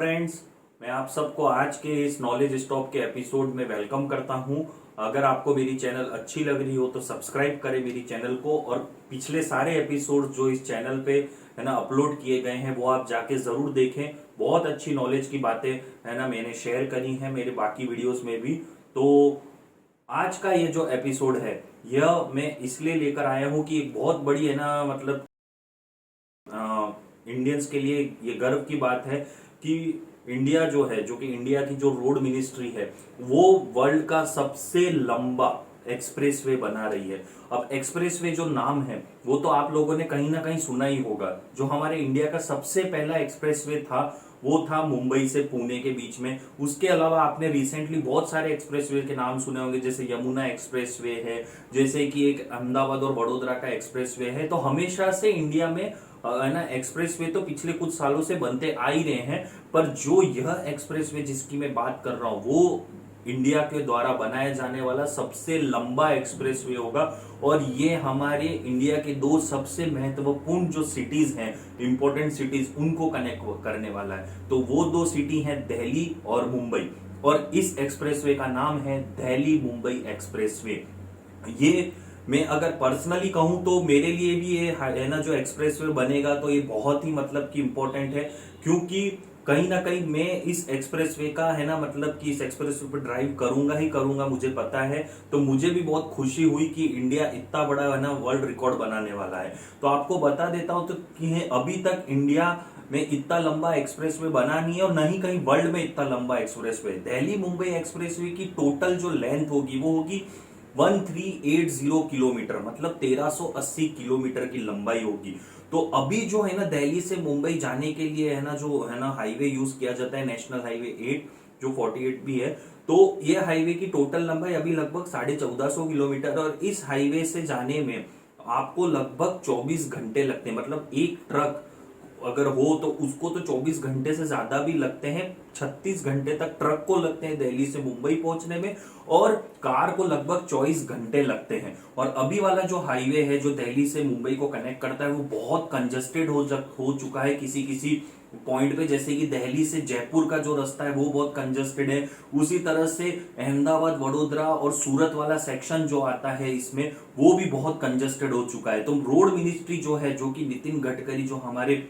Friends, मैं आप सबको आज के इस नॉलेज स्टॉप के एपिसोड में वेलकम करता हूं। अगर आपको मेरी चैनल अच्छी लग रही हो तो सब्सक्राइब करें मेरी चैनल को, और पिछले सारे एपिसोड जो इस चैनल पे है ना अपलोड किए गए हैं वो आप जाके जरूर देखें। बहुत अच्छी नॉलेज की बातें है ना मैंने शेयर करी हैं मेरे बाकी वीडियोस में भी। तो आज का ये जो एपिसोड है यह मैं इसलिए लेकर आया हूं कि एक बहुत बड़ी है ना मतलब इंडियंस के लिए ये गर्व की बात है कि इंडिया जो है, जो कि इंडिया की जो रोड मिनिस्ट्री है, वो वर्ल्ड का सबसे लंबा एक्सप्रेसवे बना रही है। अब एक्सप्रेसवे जो नाम है वो तो आप लोगों ने कहीं ना कहीं सुना ही होगा। जो हमारे इंडिया का सबसे पहला एक्सप्रेसवे था वो था मुंबई से पुणे के बीच में। उसके अलावा आपने रिसेंटली बहुत सारे एक्सप्रेसवे के नाम सुने होंगे, जैसे यमुना एक्सप्रेसवे है, जैसे कि एक अहमदाबाद और वडोदरा का एक्सप्रेसवे है। तो हमेशा से इंडिया में है ना एक्सप्रेसवे तो पिछले कुछ सालों से बनते आ ही रहे हैं, पर जो यह एक्सप्रेसवे जिसकी मैं बात कर रहा हूं वो इंडिया के द्वारा बनाया जाने वाला सबसे लंबा एक्सप्रेसवे होगा। और ये हमारे इंडिया के दो सबसे महत्वपूर्ण जो सिटीज हैं, इंपॉर्टेंट सिटीज, उनको कनेक्ट करने वाला है। तो वो दो सिटी हैं दिल्ली और मुंबई, और इस एक्सप्रेसवे का नाम है दिल्ली मुंबई एक्सप्रेसवे। ये मैं अगर पर्सनली कहूं तो मेरे लिए भी ये है ना जो एक्सप्रेसवे बनेगा तो ये बहुत ही मतलब कि इम्पोर्टेंट है, क्योंकि कहीं ना कहीं मैं इस एक्सप्रेसवे का है ना मतलब कि इस एक्सप्रेसवे पर ड्राइव करूंगा ही करूंगा, मुझे पता है। तो मुझे भी बहुत खुशी हुई कि इंडिया इतना बड़ा है ना वर्ल्ड रिकॉर्ड बनाने वाला है। तो आपको बता देता हूं तो कि अभी तक इंडिया में इतना लंबा एक्सप्रेसवे बना नहीं है, और न ही कहीं वर्ल्ड में इतना लंबा एक्सप्रेसवे। दिल्ली मुंबई एक्सप्रेसवे की टोटल जो लेंथ होगी वो होगी 1380 किलोमीटर, मतलब 1380 किलोमीटर की लंबाई होगी। तो अभी जो है ना दिल्ली से मुंबई जाने के लिए है ना जो है ना हाईवे यूज किया जाता है, नेशनल हाईवे 8 जो 48 भी है। तो ये हाईवे की टोटल लंबाई अभी लगभग 1450 किलोमीटर, और इस हाईवे से जाने में आपको लगभग 24 घंटे लगते हैं। मतलब एक ट्रक अगर हो तो उसको तो 24 घंटे से ज्यादा भी लगते हैं, 36 घंटे तक ट्रक को लगते हैं दिल्ली से मुंबई पहुंचने में, और कार को लगभग 24 घंटे लगते हैं। और अभी वाला जो हाईवे है जो दिल्ली से मुंबई को कनेक्ट करता है वो बहुत कंजस्टेड हो चुका है किसी किसी पॉइंट पे। जैसे कि दिल्ली से जयपुर का जो रास्ता है वो बहुत कंजस्टेड है, उसी तरह से अहमदाबाद वडोदरा और सूरत वाला सेक्शन जो आता है इसमें वो भी बहुत कंजस्टेड हो चुका है। तो रोड मिनिस्ट्री जो है, जो कि नितिन गडकरी जो हमारे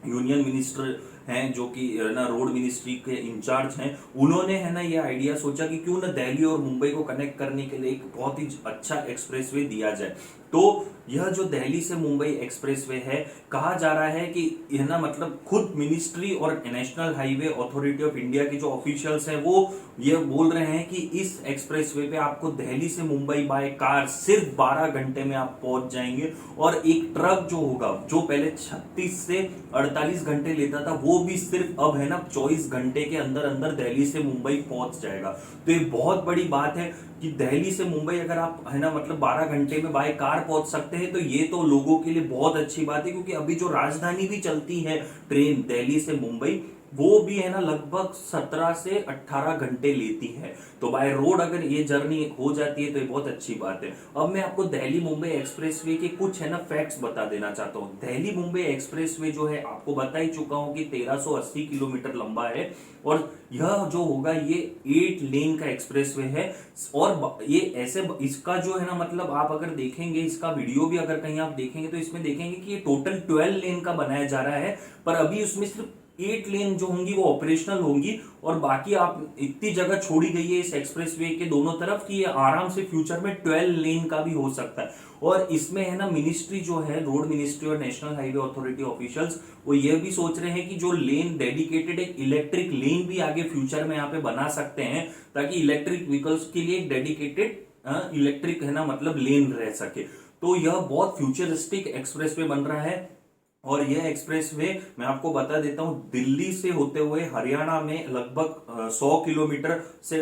यूनियन मिनिस्टर हैं, जो कि ना रोड मिनिस्ट्री के इंचार्ज हैं, उन्होंने है ना ये आइडिया सोचा कि क्यों ना दिल्ली और मुंबई को कनेक्ट करने के लिए एक बहुत ही अच्छा एक्सप्रेसवे दिया जाए। तो यह जो दिल्ली से मुंबई एक्सप्रेसवे है, कहा जा रहा है कि यह ना मतलब खुद मिनिस्ट्री और national highway authority of India के जो ऑफिशियल्स हैं वो ये बोल रहे हैं कि इस एक्सप्रेसवे पे आपको दिल्ली से मुंबई बाय कार सिर्फ 12 घंटे में आप पहुंच जाएंगे। और एक ट्रक जो होगा, जो पहले 36 से 48 घंटे लेता था, वो भी सिर्फ अब है ना 24 घंटे के अंदर अंदर दिल्ली से मुंबई पहुंच जाएगा। तो ये बहुत बड़ी बात है कि दिल्ली से मुंबई अगर आप है ना मतलब 12 घंटे में बाय कार पहुंच सकते हैं तो ये तो लोगों के लिए बहुत अच्छी बात है। क्योंकि अभी जो राजधानी भी चलती है ट्रेन दिल्ली से मुंबई, वो भी है ना लगभग 17 से 18 घंटे लेती है। तो बाय रोड अगर ये जर्नी हो जाती है तो ये बहुत अच्छी बात है। अब मैं आपको दिल्ली मुंबई एक्सप्रेसवे के कुछ है ना फैक्ट्स बता देना चाहता हूँ। दिल्ली मुंबई एक्सप्रेसवे जो है आपको बता ही चुका हूं कि 1380 किलोमीटर लंबा है, और यह जो होगा ये 8 लेन का एक्सप्रेसवे है। और ये ऐसे इसका जो है ना मतलब आप अगर देखेंगे इसका वीडियो भी अगर कहीं आप देखेंगे तो इसमें देखेंगे कि ये टोटल 12 लेन का बनाया जा रहा है, पर अभी उसमें सिर्फ 8 लेन जो होंगी वो ऑपरेशनल होंगी, और बाकी आप इतनी जगह छोड़ी गई है इस एक्सप्रेसवे के दोनों तरफ कि ये आराम से फ्यूचर में 12 लेन का भी हो सकता है। और इसमें है ना मिनिस्ट्री जो है, रोड मिनिस्ट्री और नेशनल हाईवे अथॉरिटी ऑफिशियल्स, वो ये भी सोच रहे हैं कि जो लेन डेडिकेटेड एक इलेक्ट्रिक लेन भी आगे फ्यूचर में यहाँ पे बना सकते हैं, ताकि इलेक्ट्रिक व्हीकल्स के लिए एक डेडिकेटेड इलेक्ट्रिक है ना मतलब लेन रह सके। तो यह बहुत फ्यूचरिस्टिक एक्सप्रेसवे बन रहा है। और यह एक्सप्रेसवे मैं आपको बता देता हूं, दिल्ली से होते हुए हरियाणा में लगभग 100 किलोमीटर से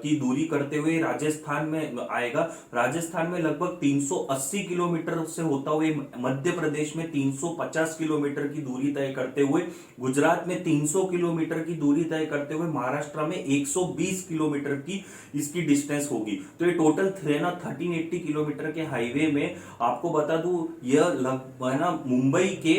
की दूरी करते हुए राजस्थान में आएगा। राजस्थान में लगभग 380 किलोमीटर से होता हुए मध्य प्रदेश में 350 किलोमीटर की दूरी तय करते हुए, गुजरात में 300 किलोमीटर की दूरी तय करते हुए, महाराष्ट्र में 120 किलोमीटर की इसकी डिस्टेंस होगी। तो ये टोटल 1380 किलोमीटर के हाईवे में आपको बता दूं यह लगभग ना मुंबई के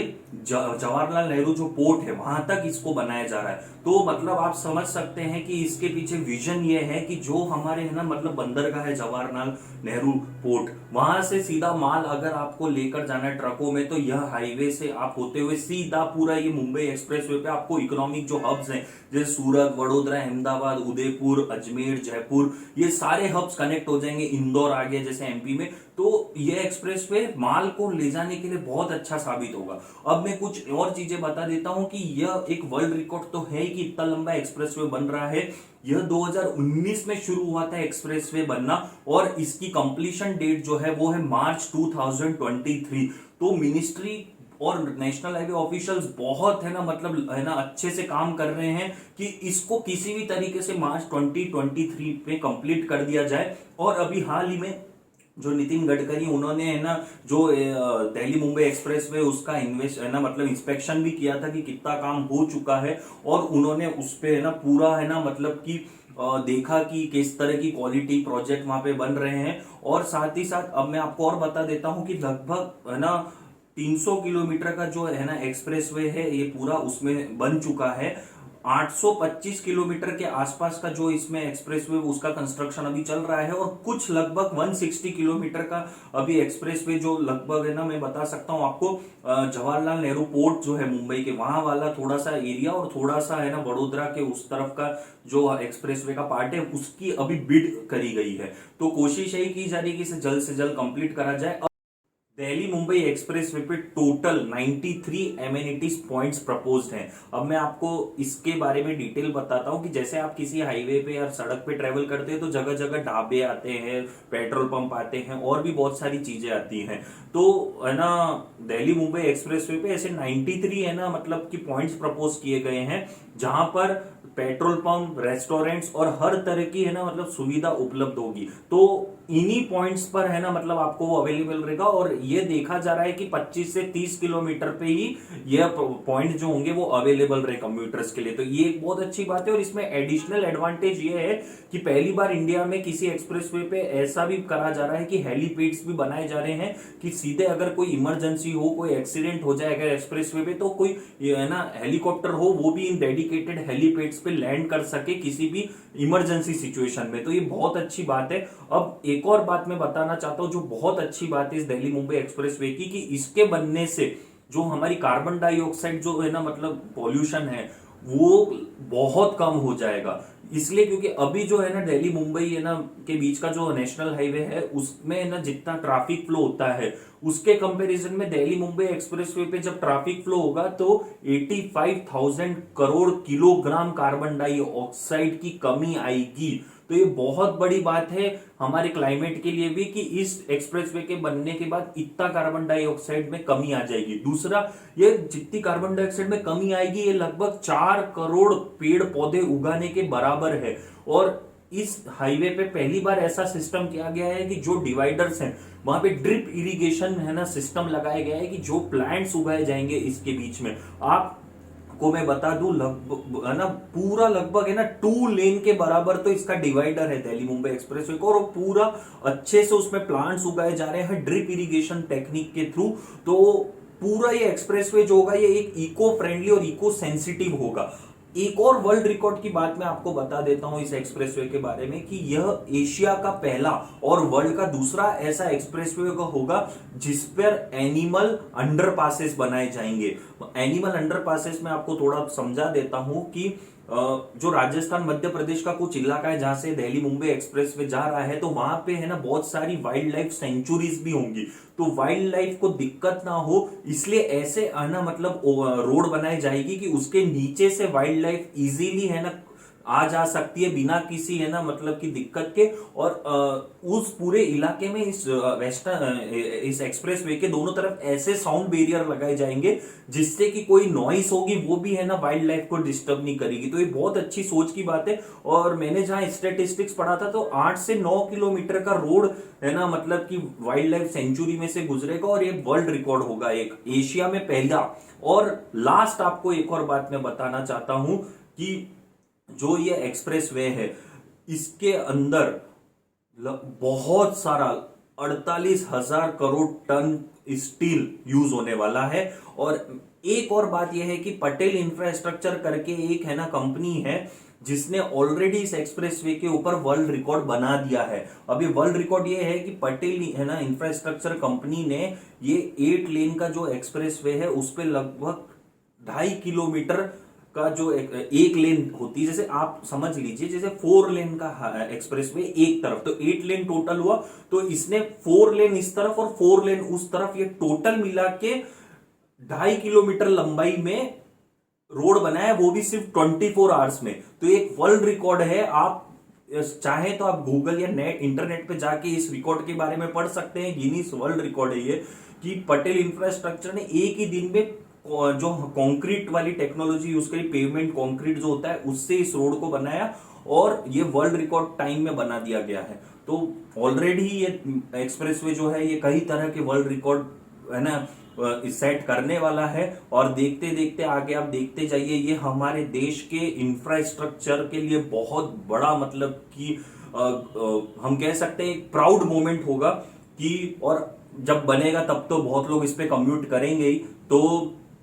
जवाहरलाल नेहरू जो पोर्ट है वहां तक इसको बनाया जा रहा है। तो मतलब आप समझ सकते हैं कि इसके पीछे विजन ये है कि जो हमारे है ना मतलब बंदरगाह है जवाहरलाल नेहरू पोर्ट, वहां से सीधा माल अगर आपको लेकर जाना है ट्रकों में, तो यह हाईवे से आप होते हुए सीधा पूरा ये मुंबई एक्सप्रेसवे पे आपको इकोनॉमिक जो हब्स हैं जैसे सूरत, वडोदरा, अहमदाबाद, उदयपुर, अजमेर, जयपुर, ये सारे हब्स कनेक्ट हो जाएंगे। इंदौर आ गया जैसे एमपी में, तो ये एक्सप्रेसवे माल को ले जाने के लिए बहुत अच्छा साबित होगा। अब मैं कुछ और चीजें बता देता हूं कि यह एक वर्ल्ड रिकॉर्ड तो है कि इतना लंबा एक्सप्रेसवे बन रहा है। यह 2019 में शुरू हुआ था एक्सप्रेसवे बनना और इसकी कंप्लीशन डेट जो है वो है मार्च 2023। तो मिनिस्ट्री और नेशनल हाईवे ऑफिशियल्स बहुत है ना मतलब है ना अच्छे से काम कर रहे हैं कि इसको किसी भी तरीके से मार्च 2023 में कंप्लीट कर दिया जाए। और अभी हाल ही में जो नितिन गडकरी उन्होंने है ना जो दिल्ली मुंबई एक्सप्रेसवे उसका इन्वेस्ट है ना मतलब इंस्पेक्शन भी किया था कि कितना काम हो चुका है, और उन्होंने उस पे है ना पूरा है ना मतलब कि देखा कि किस तरह की क्वालिटी प्रोजेक्ट वहां पे बन रहे हैं। और साथ ही साथ अब मैं आपको और बता देता हूं कि लगभग है ना 300 किलोमीटर का जो है ना एक्सप्रेसवे है ये पूरा उसमें बन चुका है। 825 किलोमीटर के आसपास का जो इसमें एक्सप्रेसवे उसका कंस्ट्रक्शन अभी चल रहा है, और कुछ लगभग 160 किलोमीटर का अभी एक्सप्रेसवे जो लगभग है ना मैं बता सकता हूं आपको जवाहरलाल नेहरू पोर्ट जो है मुंबई के वहां वाला थोड़ा सा एरिया और थोड़ा सा है ना वडोदरा के उस तरफ का जो एक्सप्रेसवे का पार्ट है उसकी अभी बिड करी गई है। तो कोशिश यही की जा रही है कि इसे जल्द से जल्द कंप्लीट करा जाए। दिल्ली मुंबई एक्सप्रेसवे पे टोटल 93 एमेनिटीज पॉइंट्स प्रपोज्ड हैं। अब मैं आपको इसके बारे में डिटेल बताता हूं कि जैसे आप किसी हाईवे पे या सड़क पे ट्रेवल करते हैं तो जगह जगह ढाबे आते हैं, पेट्रोल पंप आते हैं और भी बहुत सारी चीजें आती हैं। तो है ना दिल्ली मुंबई एक्सप्रेसवे पे ऐसे 93 है ना मतलब कि पॉइंट्स प्रपोज किए गए हैं जहां पर पेट्रोल पंप, रेस्टोरेंट्स और हर तरह की है ना मतलब सुविधा उपलब्ध होगी। तो इन्हीं पॉइंट्स पर है ना मतलब आपको वो अवेलेबल रहेगा, और ये देखा जा रहा है कि 25 से 30 किलोमीटर पे ही ये पॉइंट जो होंगे वो अवेलेबल रहे कम्यूटर्स के लिए। तो ये एक बहुत अच्छी बात है। और इसमें एडिशनल एडवांटेज ये है कि पहली बार इंडिया में किसी एक्सप्रेसवे पे ऐसा भी करा जा रहा है कि हेलीपैड्स भी बनाए जा रहे हैं कि सीधे अगर कोई इमरजेंसी हो, कोई एक्सीडेंट हो जाए अगर एक्सप्रेसवे पे, तो कोई है ना हेलीकॉप्टर हो वो भी इन डेडिकेटेड हेलीपैड्स पे लैंड कर सके किसी भी इमरजेंसी सिचुएशन में। तो ये बहुत अच्छी बात है। अब एक और बात मैं बताना चाहता हूं जो बहुत अच्छी बात है इस दिल्ली मुंबई एक्सप्रेसवे की, कि इसके बनने से जो हमारी कार्बन डाइऑक्साइड जो है ना मतलब पॉल्यूशन है वो बहुत कम हो जाएगा। इसलिए क्योंकि अभी जो है ना दिल्ली मुंबई है ना के बीच का जो नेशनल हाईवे है उसमें है ना जितना ट्रैफिक फ्लो होता है उसके कंपैरिजन में दिल्ली मुंबई एक्सप्रेसवे पे जब ट्रैफिक फ्लो होगा तो 85,000 करोड़ किलोग्राम कार्बन डाइऑक्साइड की कमी आएगी। तो ये बहुत बड़ी बात है हमारे क्लाइमेट के लिए भी कि इस एक्सप्रेसवे के बनने के बाद इतना कार्बन डाइऑक्साइड में कमी आ जाएगी। दूसरा, ये जितनी कार्बन डाइऑक्साइड में कमी आएगी ये लगभग 4 करोड़ पेड़ पौधे उगाने के बराबर है। और इस हाईवे पे पहली बार ऐसा सिस्टम किया गया है कि जो डिवाइडर्स हैं वहां पे ड्रिप इरिगेशन है ना सिस्टम लगाया गया है कि जो प्लांट्स उगाए जाएंगे इसके बीच में। आप को मैं बता दूं लगभग है ना पूरा लगभग है ना 2 लेन के बराबर तो इसका डिवाइडर है दिल्ली मुंबई एक्सप्रेसवे को, और पूरा अच्छे से उसमें प्लांट्स उगाए जा रहे हैं ड्रिप इरिगेशन टेक्निक के थ्रू। तो पूरा ये एक्सप्रेसवे जो होगा ये एक इको फ्रेंडली और इको सेंसिटिव होगा। एक और वर्ल्ड रिकॉर्ड की बात मैं आपको बता देता हूं इस एक्सप्रेसवे के बारे में कि यह एशिया का पहला और वर्ल्ड का दूसरा ऐसा एक्सप्रेसवे होगा जिस पर एनिमल अंडरपासेस बनाए जाएंगे। एनिमल अंडरपासेस में आपको थोड़ा समझा देता हूं कि जो राजस्थान मध्य प्रदेश का कुछ इलाका है जहां से दिल्ली मुंबई एक्सप्रेसवे जा रहा है तो वहां पे है ना बहुत सारी वाइल्ड लाइफ सेंचुरीज भी होंगी। तो वाइल्ड लाइफ को दिक्कत ना हो इसलिए ऐसे ना मतलब रोड बनाई जाएगी कि उसके नीचे से वाइल्ड लाइफ इजीली है ना आ जा सकती है बिना किसी है ना मतलब की दिक्कत के। और उस पूरे इलाके में इस वेस्टर्न इस एक्सप्रेसवे के दोनों तरफ ऐसे साउंड बैरियर लगाए जाएंगे जिससे कि कोई नॉइस होगी वो भी है ना वाइल्ड लाइफ को डिस्टर्ब नहीं करेगी। तो ये बहुत अच्छी सोच की बात है। और मैंने जहां स्टेटिस्टिक्स पढ़ा था तो 8 से 9 किलोमीटर का रोड है ना मतलब कि वाइल्ड लाइफ सेंचुरी में से गुजरेगा, और ये वर्ल्ड रिकॉर्ड होगा एक एशिया में पहला। और लास्ट आपको एक और बात मैं बताना चाहता हूं कि जो ये एक्सप्रेसवे है इसके अंदर बहुत सारा 48,000 करोड़ टन स्टील यूज होने वाला है। और एक और बात यह है कि पटेल इंफ्रास्ट्रक्चर करके एक है ना कंपनी है जिसने ऑलरेडी इस एक्सप्रेसवे के ऊपर वर्ल्ड रिकॉर्ड बना दिया है। अभी वर्ल्ड रिकॉर्ड ये है कि पटेल है ना इंफ्रास्ट्रक्चर कंपनी ने ये 8 लेन का जो एक्सप्रेसवे है उस पे लगभग 2.5 किलोमीटर का जो एक लेन होती है, जैसे आप समझ लीजिए जैसे 4 लेन का एक्सप्रेसवे एक तरफ, तो 8 लेन टोटल हुआ, तो इसने 4 लेन इस तरफ और 4 लेन उस तरफ, ये टोटल मिला के 2.5 किलोमीटर लंबाई में रोड बनाया, वो भी सिर्फ 24 आवर्स में। तो एक वर्ल्ड रिकॉर्ड है। आप चाहे तो आप गूगल या नेट इंटरनेट पे जाके इस रिकॉर्ड के बारे में पढ़ सकते हैं। गिनीज वर्ल्ड रिकॉर्ड है ये कि पटेल इंफ्रास्ट्रक्चर ने एक ही दिन में जो कंक्रीट वाली टेक्नोलॉजी यूज करी, पेवमेंट कंक्रीट जो होता है उससे इस रोड को बनाया और ये वर्ल्ड रिकॉर्ड टाइम में बना दिया गया है। तो ऑलरेडी ये एक्सप्रेसवे जो है ये कई तरह के वर्ल्ड रिकॉर्ड है ना सेट करने वाला है। और देखते देखते आगे आप देखते जाइए, ये हमारे देश के इंफ्रास्ट्रक्चर के लिए बहुत बड़ा मतलब कि हम कह सकते हैं एक प्राउड मोमेंट होगा कि, और जब बनेगा तब तो बहुत लोग इस पे कम्यूट करेंगे ही। तो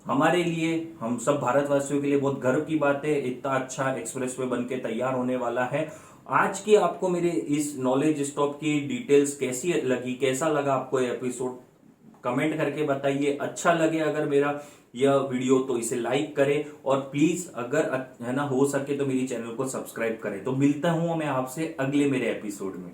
हमारे लिए, हम सब भारतवासियों के लिए बहुत गर्व की बात है, इतना अच्छा एक्सप्रेसवे बन के तैयार होने वाला है। आज की आपको मेरे इस नॉलेज स्टॉप की डिटेल्स कैसी लगी, कैसा लगा आपको ये एपिसोड, कमेंट करके बताइए। अच्छा लगे अगर मेरा यह वीडियो तो इसे लाइक करें और प्लीज अगर है ना हो सके तो मेरी चैनल को सब्सक्राइब करें। तो मिलता हूं मैं आपसे अगले मेरे एपिसोड में।